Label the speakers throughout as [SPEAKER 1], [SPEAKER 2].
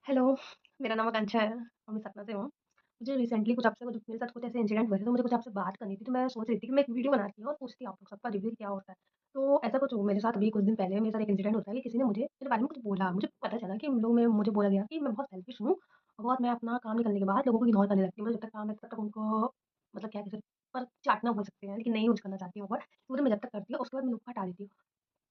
[SPEAKER 1] Hello, मेरा नाम आकांक्षा है और मैं सतना से हूँ। मुझे रिसेंटली कुछ आपसे कुछ मेरे साथ कुछ ऐसे इंसिडेंट हुए थे, तो मुझे कुछ आपसे बात करनी थी, तो मैं सोच रही थी कि मैं एक वीडियो बनाती हूँ और पूछती हूँ आप लोग सबका रिव्यू क्या होता है। तो ऐसा कुछ मेरे साथ अभी कुछ दिन पहले मेरे साथ एक इंसिडेंट होता है कि किसी ने मुझे मेरे बारे में कुछ बोला। मुझे पता चला कि लोग में मुझे बोला गया कि मैं बहुत सेल्फिश हूँ और बहुत मैं अपना काम निकलने के बाद लोगों को इग्नोर करने लगती हूँ। मुझे जब तक काम है तब तक उनको मतलब क्या कह सकते पर चाटना बोल सकते हैं, लेकिन नहीं यूज़ करना चाहती हूँ वर्ड। वो तो मैं जब तक करती हूँ उसके बाद मैं लोग को हटा देती हूँ।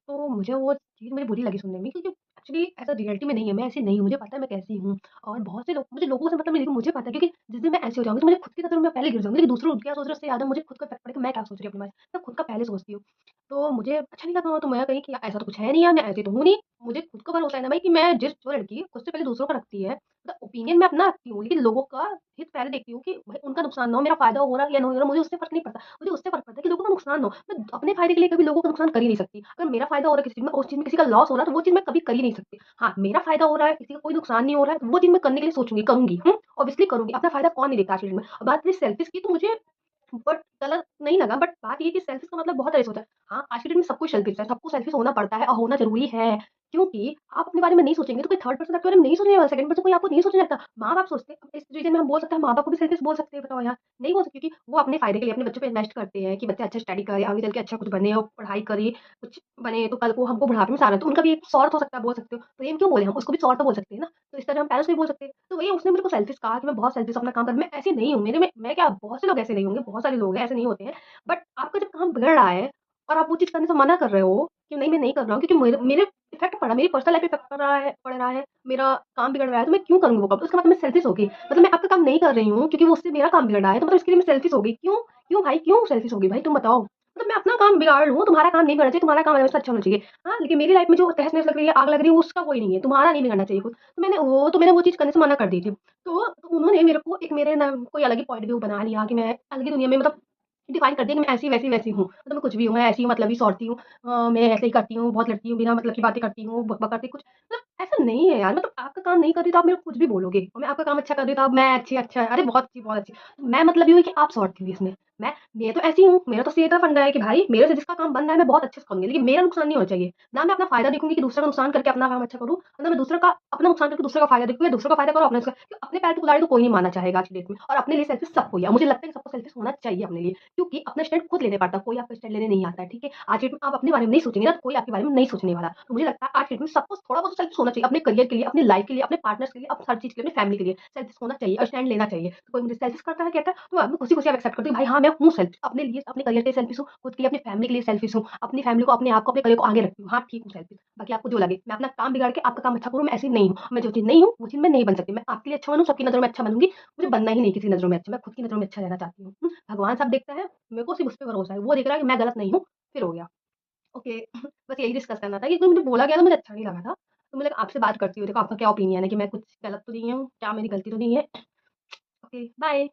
[SPEAKER 1] तो मुझे वो चीज़ मुझे बुरी लगी सुनने में क्योंकि एक्चुअली ऐसा रियलिटी में नहीं है, मैं ऐसी नहीं हूँ, मुझे पता है मैं कैसी हूँ और बहुत से लोग मुझे लोगों से मतलब नहीं लेकिन मुझे पता है क्योंकि जिस दिन मैं ऐसी हो जाऊँगी तो मुझे खुद की नज़र में पहले गिर जाऊँगी, लेकिन दूसरे लोग क्या सोच रहे हैं उससे ज़्यादा मुझे खुद का इफ़ेक्ट पड़ेगा, मैं क्या सोच रही हूँ अपने बारे में, मैं खुद का पहले सोचती हूँ। तो मुझे अच्छा नहीं लगा तो मैं कही कि ऐसा तो कुछ है नहीं यार, मैं ऐसी तो हूँ नहीं। मुझे खुद को भरोसा है ना भाई कि मैं जो लड़की खुद से पहले दूसरों का रखती है, मतलब ओपिनियन मैं अपना रखती हूँ, लेकिन लोगों का हित पहले देखती हूँ कि भाई उनका नुकसान ना हो, मेरा फ़ायदा हो रहा है या नहीं हो रहा, मुझे उससे फ़र्क नहीं पड़ता। मुझे उससे फ़र्क पड़ता है कि लोगों का नुकसान ना हो। मैं अपने फ़ायदे के लिए कभी लोगों का नुकसान कर ही नहीं सकती। अगर मेरा फ़ायदा हो रहा है किसी चीज़ में और उस चीज़ में किसी का लॉस हो रहा है, तो वो चीज़ मैं कभी कर ही नहीं सकती। हाँ, मेरा फ़ायदा हो रहा है, किसी का कोई नुकसान नहीं हो रहा है, तो वो चीज़ मैं करने के लिए सोचूँगी, करूँगी। ऑब्वियसली करूँगी। अपना फ़ायदा कौन नहीं देखता आज की डेट में। और बात रही सेल्फ़िश की तो मुझे बट गलत नहीं लगा, बट बात ये है कि सेल्फ़िश का मतलब बहुत तरह से होता है। हाँ, आज की डेट में सब कोई सेल्फ़िश है, सबको सेल्फ़िश होना पड़ता है और होना ज़रूरी है। क्योंकि आप अपने बारे में नहीं सोचेंगे तो कोई थर्ड पर्सन आपके बारे में नहीं सोचने वाला, सेकंड पर्सन कोई आपको नहीं सोचने लगता। माँ-बाप सोचते हैं, अब इस रीज़न में हम बोल सकते हैं माँ-बाप को भी सेल्फ़िश बोल सकते हैं, बताओ यार? नहीं बोल सकते क्योंकि वो अपने फ़ायदे के लिए अपने बच्चों पे इन्वेस्ट करते हैं कि बच्चा अच्छा स्टडी करे, आगे चल के अच्छा कुछ बने और पढ़ाई करे, कुछ बने तो कल को हमको बुढ़ापे में सहारा, तो उनका भी एक स्वार्थ हो सकता है, बोल सकते हो। प्रेम क्यों बोले हम, उसको भी स्वार्थ तो बोल सकते हैं ना। तो इस तरह हम पेरेंट्स को भी बोल सकते हैं। तो वही उसने मेरे को सेल्फ़िश कहा कि मैं बहुत सेल्फ़िश अपना काम कर मैं ऐसी नहीं हूँ। मेरे में मैं क्या बहुत से लोग ऐसे नहीं होंगे, बहुत सारे लोग हैं, ऐसे नहीं होते हैं। बट आपका जब काम बिगड़ रहा है और आप वो चीज़ करने से मना कर रहे हो कि नहीं मैं नहीं कर रहा हूँ क्योंकि मेरे मेरे इफ़ेक्ट पड़ रहा है, मेरी पर्सनल लाइफ़ पे इफ़ेक्ट पड़ रहा है, मेरा काम बिगड़ रहा है, तो मैं क्यों करूँगी वो काम? तो उसका मतलब मैं सेल्फ़िश हो गई। मतलब मैं आपका काम नहीं कर रही हूँ क्योंकि वो उससे मेरा काम बिगड़ रहा है, तो मतलब इसके लिए मैं सेल्फ़िश हो गई। क्यों? क्यों भाई क्यों सेल्फ़िश हो गई भाई तुम बताओ? मतलब मैं अपना काम बिगाड़ लूँ, तुम्हारा काम नहीं बिगड़ना चाहिए, तुम्हारा काम हमेशा अच्छा होना चाहिए। हाँ, लेकिन मेरी लाइफ़ में जो तहस-नहस लग रही है, आग लग रही है, उसका कोई नहीं है, तुम्हारा नहीं बिगड़ना चाहिए कुछ। तो मैंने वो चीज़ करने से मना कर दी थी। तो उन्होंने मेरे को एक मेरे ना कोई अलग ही पॉइंट ऑफ व्यू बना लिया कि मैं अलग ही दुनिया में मतलब डिफाइन कर दिया कि मैं ऐसी वैसी वैसी हूँ। मतलब मैं कुछ भी हूँ, मैं ऐसी हूँ मतलबी सौरती हूँ। मैं ऐसे ही करती हूँ, बहुत लड़ती हूँ, बिना मतलब की बातें करती हूँ, बक-बक करती कुछ मतलब ऐसा नहीं है यार। मतलब आपका काम नहीं कर रही तो आप मेरे को कुछ भी बोलोगे और मैं आपका काम अच्छा कर रही हूँ तो अब मैं अच्छी अच्छा है, अरे बहुत अच्छी, बहुत अच्छी। मैं मतलब ये हुई कि आप सौरती हुई इसमें। मैं तो ऐसी हूँ, मेरा तो सीधा फंडा है कि भाई मेरे से जिसका काम बन रहा है मैं बहुत अच्छे से करूँगी, लेकिन मेरा नुकसान नहीं होना चाहिए। ना मैं अपना फ़ायदा देखूँगी कि दूसरे का नुकसान करके अपना काम अच्छा करूँ, और ना मैं दूसरे का अपना नुकसान करके दूसरे का फ़ायदा देखूँ या दूसरे का फ़ायदा करो अपने अपने पैर पे कुल्हाड़ी तो कोई नहीं मानना चाहेगा आज की डेट में और अपने लिए सेल्फ़िश सबको ही है। मुझे लगता है कि सबको सेल्फ़िश होना चाहिए अपने लिए। क्योंकि अपना स्टैंड खुद लेने पड़ता है, कोई आपका स्टैंड लेने नहीं आता है, ठीक है? आज के डेट में आप अपने बारे में नहीं सोचेंगे ना, तो कोई आपके बारे में नहीं सोचने वाला। तो मुझे लगता है आज के डेट में सबको थोड़ा बहुत सेल्फिश होना चाहिए, अपने करियर के लिए, अपनी लाइफ के लिए, अपने पार्टनर्स के लिए, हर चीज़ के लिए, अपनी फैमिली के लिए सेल्फिश होना चाहिए और स्टैंड लेना चाहिए। तो कोई मुझे सेल्फिश करता है, कहता है, तो मैं खुशी-खुशी अब एक्सेप्ट करती हूँ, भाई हाँ, मैं हूँ सेल्फिश, अपने लिए, अपने करियर के लिए सेल्फिश हूँ, खुद के लिए, अपनी फैमिली के लिए सेल्फिश हूँ, अपनी फैमिली को, अपने आप को, अपने करियर को आगे रखती हूँ। हाँ, ठीक हूँ सेल्फिश, बाकी आपको जो लगे। मैं अपना काम बिगाड़ के आपका काम अच्छा करूँ, मैं ऐसी नहीं हूँ। मैं जो चीज़ नहीं हूँ, वो चीज़ मैं नहीं बन सकती। मैं आपके लिए अच्छा बनूँ, सबकी नज़रों में अच्छा बनूँगी, मुझे बनना ही नहीं किसी की नज़रों में अच्छा, मैं खुद की नज़रों में अच्छा रहना चाहती हूँ। भगवान सब देखता है, मेरे को सिर्फ़ उस पे भरोसा है। वो देख रहा है कि मैं गलत नहीं हूँ, फिर हो गया। ओके बस यही डिस्कस करना था कि कोई मुझे बोला गया तो मुझे अच्छा नहीं लगा था। तो मैं आपसे बात करती हूँ, देखो आपका क्या ओपिनियन है कि मैं कुछ गलत तो नहीं हूँ? क्या मेरी गलती तो नहीं है? Okay, bye.